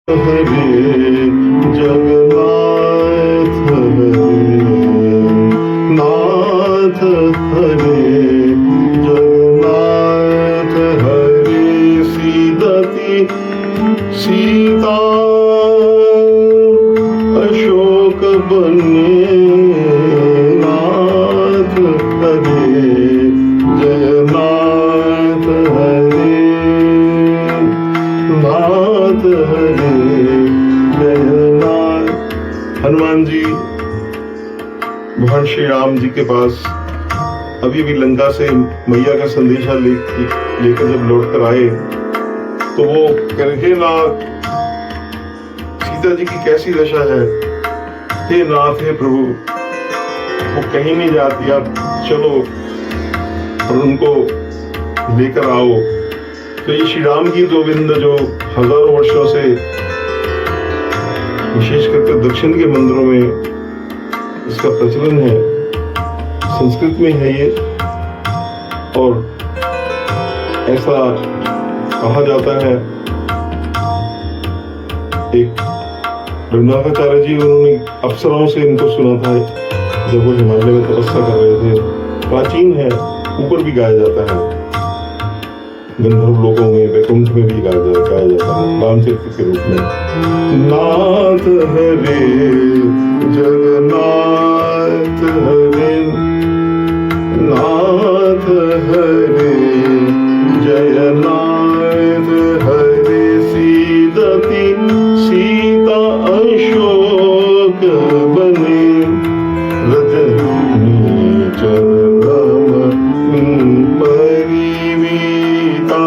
हरे जगन्नाथ नाथ हरे जगन्नाथ हरे सीदति सीता अशोक बने नाथ हरे जगन्नाथ हरे नाथ हरे जगन्नाथ। हनुमान जी भगवान श्री राम जी के पास अभी भी लंका से मैया का संदेशा लेकर जब लौटकर आए तो वो कहे नाथ सीता जी की कैसी दशा है, हे नाथ हे प्रभु वो कहीं नहीं जाती, आप चलो और उनको लेकर आओ। तो ये श्री राम की गोविंद जो हजारों वर्षों से विशेष करके दक्षिण के मंदिरों में इसका प्रचलन है, संस्कृत में है ये, और ऐसा कहा जाता है। एक रघुनाथाचार्य जी उन्होंने अप्सराओं से इनको सुना था जब वो हिमालय में तपस्या कर रहे थे। प्राचीन है, ऊपर भी गाया जाता है, गंधर्व लोकों में वैकुंठ में भी गाया जाता है रामचरित्र के रूप में। नाथ हरे जगन्नाथ हरे नाथ हरे जयनाथ हरे सीदति सीता अशोक बने रजनी चरमनी परिवीता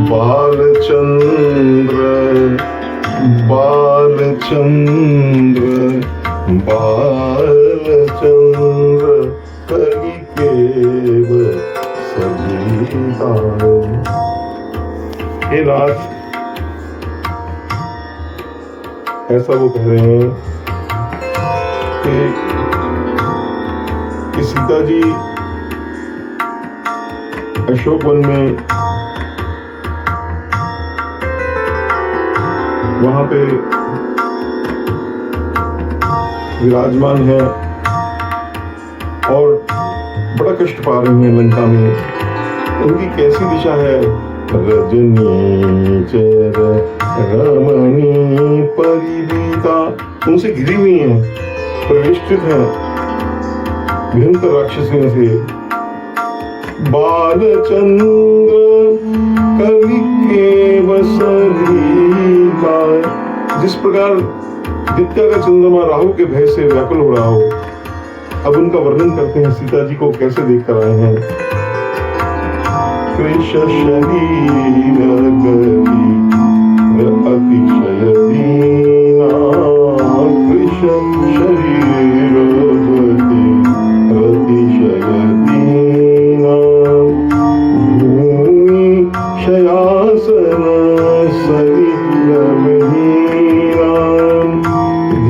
बालचंद्र बालचंद्र बालचंद्र कवि केव सजीता। हे नाथ, ऐसा वो कह रहे हैं कि सीता जी अशोक वन में वहां पे विराजमान है और बड़ा कष्ट पा रही हैं लंका में। उनकी कैसी दिशा है, रजनी चर रमणी परिवीता, उनसे घिरी हुई है, प्रविष्टित है भयंकर राक्षसियों से। बालचंद्र कवि केव सजीता, जिस प्रकार विद्या का चंद्रमा राहु के भय से व्याकुल हो रहा हो, अब उनका वर्णन करते हैं सीता जी को कैसे देख कर आए हैं। कृष शरीर गति अतिशय दीना, कृष शरीर गति अतिशय दीना, भूमि शयासन सलिल महीना,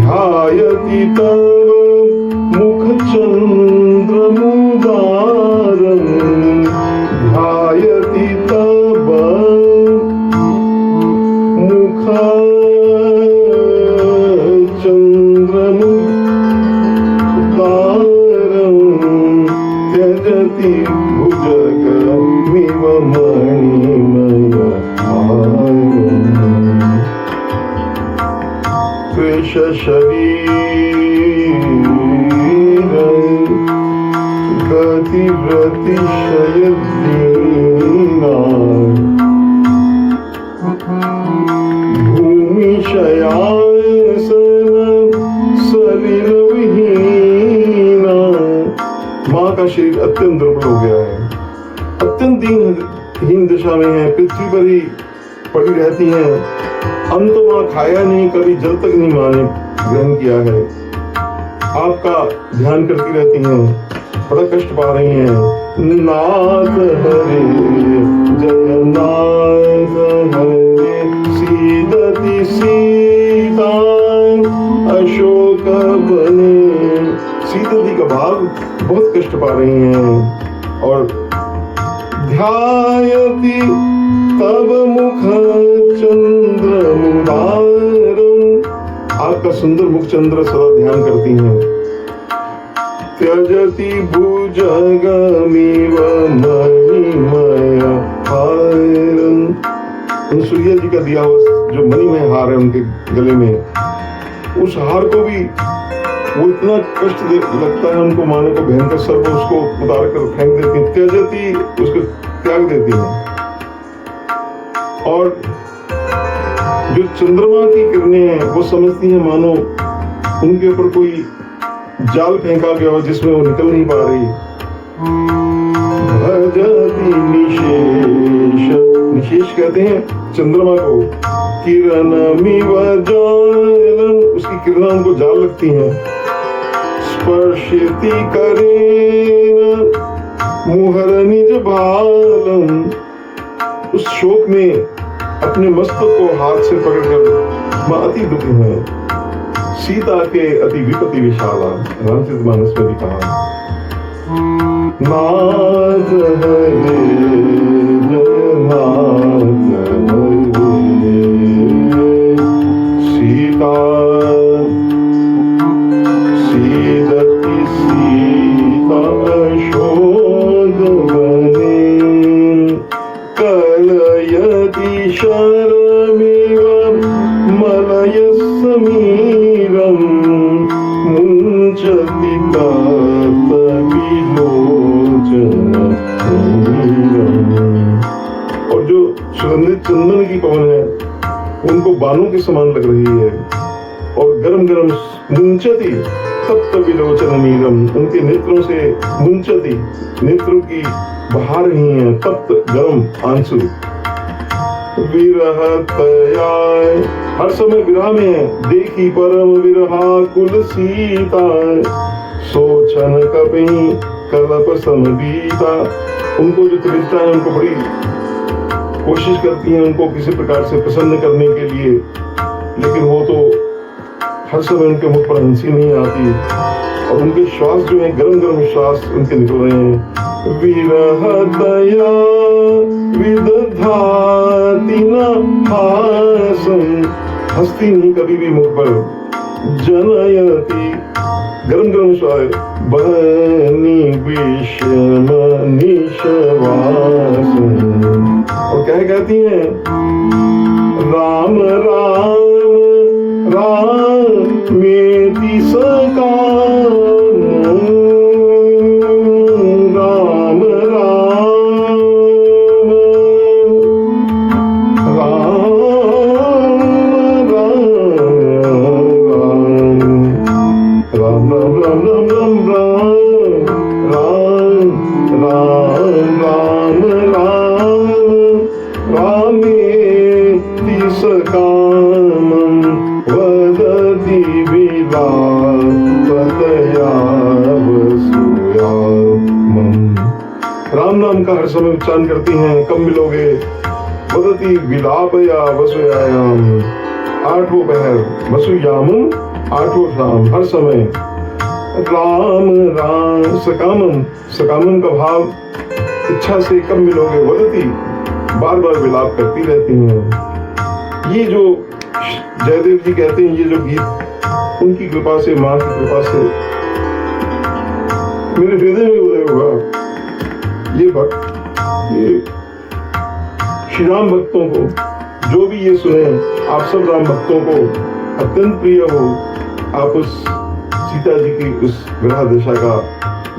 ध्यायति तव मुख चंद्र मुदारम, ध्यायति तव मुख चंद्र मुदारम, त्यजति भुजगमिव मणिमय हारम। कृष शरीर गति प्रतिशय दीना, भूमि शयासन सलिल विहीना, माँ का शरीर अत्यंत दुर्बल हो गया है, अत्यंत दीनहीन दशा में है, पृथ्वी पर ही पड़ी रहती हैं। अन्न तो वहां खाया नहीं, कभी जल तक नहीं माँ ने ग्रहण किया है, आपका ध्यान करती रहती हैं, बड़ा कष्ट पा रही हैं। नाथ हरे जगन्नाथ हरे सीदति सीता अशोक बने, सीता जी का भाव बहुत कष्ट पा रही हैं और ध्यायति तव मुख चंद्र आपका सुंदर मुखचंद्र सदा ध्यान करती हैं। त्यजति भुजगमिव मणिमय हारं, उन सूर्य जी का दिया हुआ जो मणिमय हार है उनके गले में, उस हार को भी वो इतना कष्ट लगता है उनको, माने को भयंकर सर्प उसको उतार कर फेंक देती है, त्यजति उसको त्याग देती है। और जो चंद्रमा की किरणें हैं वो समझती हैं मानो उनके ऊपर कोई जाल फेंका गया हो जिसमें वो निकल नहीं पा रही। भजति निशेष, निशेष कहते हैं चंद्रमा को, किरणमिव जालम, उसकी किरणें उनको जाल लगती हैं। स्पर्शति करेण मुहर निज भालम, उस शोक में अपने मस्तक को हाथ से पकड़कर मां अति दुखी है। सीता के अति विपत्ति विशाला, रामचरितमानस में भी कहा। नाथ हरे जगन्नाथ हरे, सीता सीदति सीता शोक बने, कलयति शरमिव मलय समीरम, मुंचति और जो सुगंधित चंदन की पवन है उनको बाणों के समान लग रही है। और गरम गरम मुंचति तप्त विलोचन नीरम, उनके नेत्रों से मुंचति, नेत्रों की बहा रही हैं तप्त गरम आंसू। विरह तयाय, हर समय विरह में है। देखी परम विरहा कुल सीता, सोचन कपि कलप समबीता, उनको जो तृष्णा है उनको बड़ी कोशिश करती हैं उनको किसी प्रकार से प्रसन्न करने के लिए, लेकिन वो तो हर समय उनके मुख पर हंसी नहीं आती और उनके श्वास जो है गरम गरम श्वास उनके निकल रहे हैं। विरह दया विदधाति न हासं, हंसती नहीं कभी भी मुख पर। जनयति, गरम गरम श्वास, बहनी विषम निशवासं, और कहती हैं राम राम रामेति सकाम, राम राम राम राम राम राम राम राम राम राम रामेति सकामं वदति विलापतया वसूयामं। राम नाम का हर समय उच्चारण करती हैं, कब मिलोगे? वदति विलापया वसूयाम, आठों पहर, वसूयामं आठों शाम, हर समय। राम राम सकामम, सकामम का भाव इच्छा से कब मिलोगे, वदति बार बार विलाप करती रहती हैं। ये जो जयदेव जी कहते हैं, ये जो गीत उनकी कृपा से, माँ की कृपा से मेरे हृदय में उदय हुआ। ये भक्त, ये श्री राम भक्तों को जो भी ये सुने, आप सब राम भक्तों को अत्यंत प्रिय हो। आप उस सीता जी की उस विरह दशा का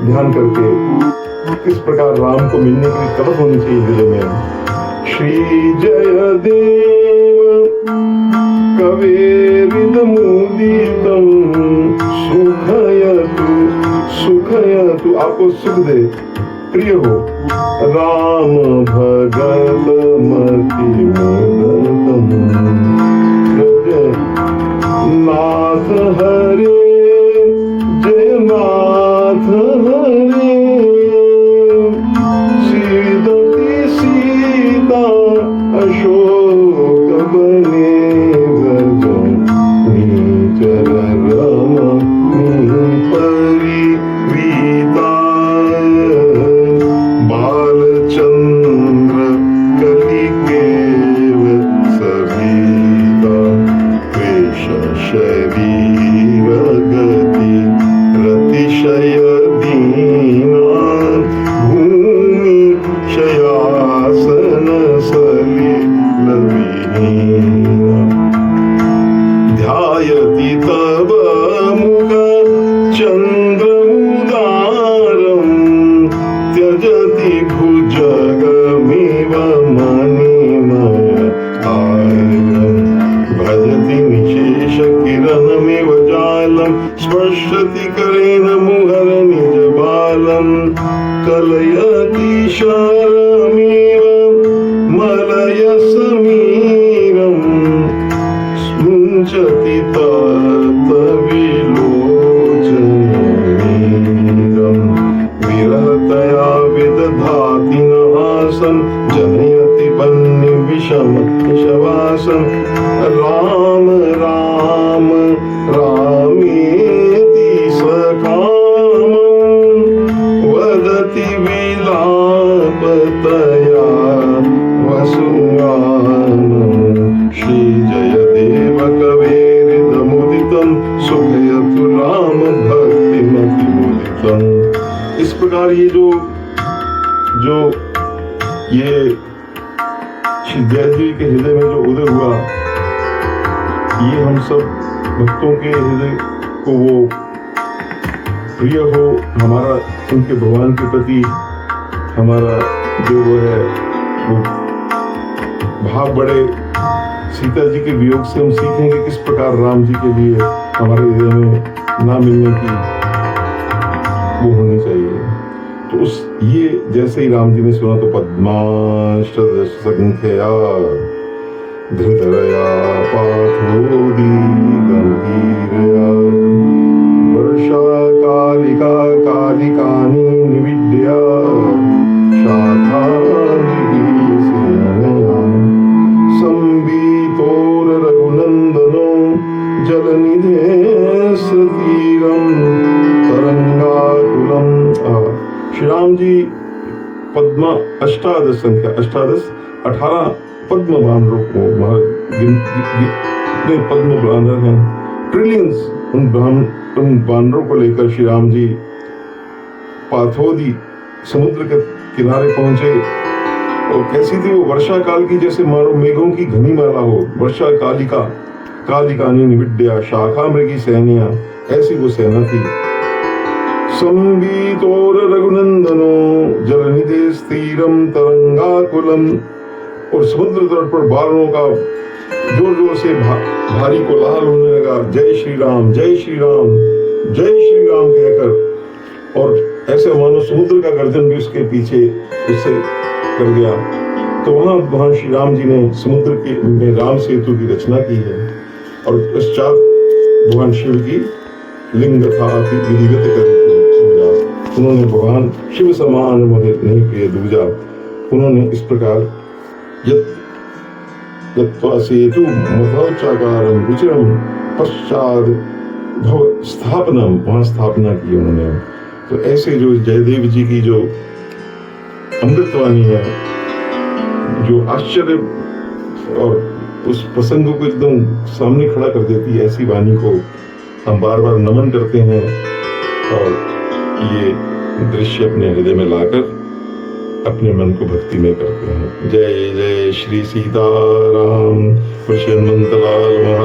ध्यान करके किस प्रकार राम को मिलने के लिए तड़प होनी चाहिए हृदय में। श्री जयदेव कवेरिद मुदितम सुखयतु, सुखयतु, आपको सुख दे, प्रिय हो। राम भगत मति मोदतम, नाथ हरे जय नाथ हरे, सीदति सीता अशोक बने, नीचर रमणी परिवीता, बालचंद्र कलिकेव गति करे न मुहर निज बालम कलयति शारमेव मलय समीरम स्मुंचति तात विलोचनमीरम विरहतया विदधाति नासं जनयति बन्य विषम शवासं राम राम रामेति सकामं वदति विलापतया वसुगानं श्रीजयदेव कवेरिदमुदितं सुखयतु राम भक्तिमतिमुदितम्। इस प्रकार ये जो ये श्री जयदेव के हृदय में जो उदय हुआ, ये हम सब भक्तों के हृदय को वो प्रिय हो, हमारा उनके भगवान के प्रति हमारा जो वो है वो भाव बढ़े। सीता जी के वियोग से हम सीखेंगे किस प्रकार राम जी के लिए हमारे हृदय में ना मिलने की वो होनी चाहिए। तो उस ये जैसे ही राम जी ने सुना तो पद्माष्टदशसंख्यया धृतरया पाथोदी गंभीरया वर्षा कालिका कालिकानि निविद्या शाखानिः सेनया संबीतोर रघुनंदनो जलनिधे सतीरम तरंगाकुलम। श्री राम जी पद्मा अष्टादश संख्या 18 पद्म बानरों को पद्म बानर हैं, ट्रिलियंस उन बानरों को लेकर श्री राम जी पाथोदी समुद्र के किनारे पहुंचे। और कैसी थी वो वर्षा काल की, जैसे मानो मेघों की घनी माला हो। वर्षा कालिका कालिकानी निविद्या शाखा मृगी सैनिया, ऐसी वो सेना थी। संबीतोर रघुनंदनो जलनिधे स्थिरम तरंगाकुलम। और समुद्र तट पर बानरों का जोर जोर से भारी कोलाहल होने लगा, जय श्री राम जय श्री राम जय श्री राम कहकर। और ऐसे मानो समुद्र का गर्जन भी उसके पीछे उससे कर गया। तो वहां श्री राम जी ने समुद्र के में राम सेतु की रचना की है। और पश्चात भगवान शिव की लिंग था विधिवत कर उन्होंने भगवान शिव समान मोहित नहीं प्रिय दूजा। उन्होंने इस प्रकार सेतु मथोच्चाकारम रुचिरम पश्चात भव स्थापनम, वहां स्थापना की उन्होंने। तो ऐसे जो जयदेव जी की जो अमृतवाणी है, जो आश्चर्य और उस प्रसंग को एकदम सामने खड़ा कर देती है, ऐसी वाणी को हम बार बार नमन करते हैं और ये दृश्य अपने हृदय में लाकर अपने मन को भक्ति में करते हैं। जय जय श्री सीताराम कृष्ण लाल।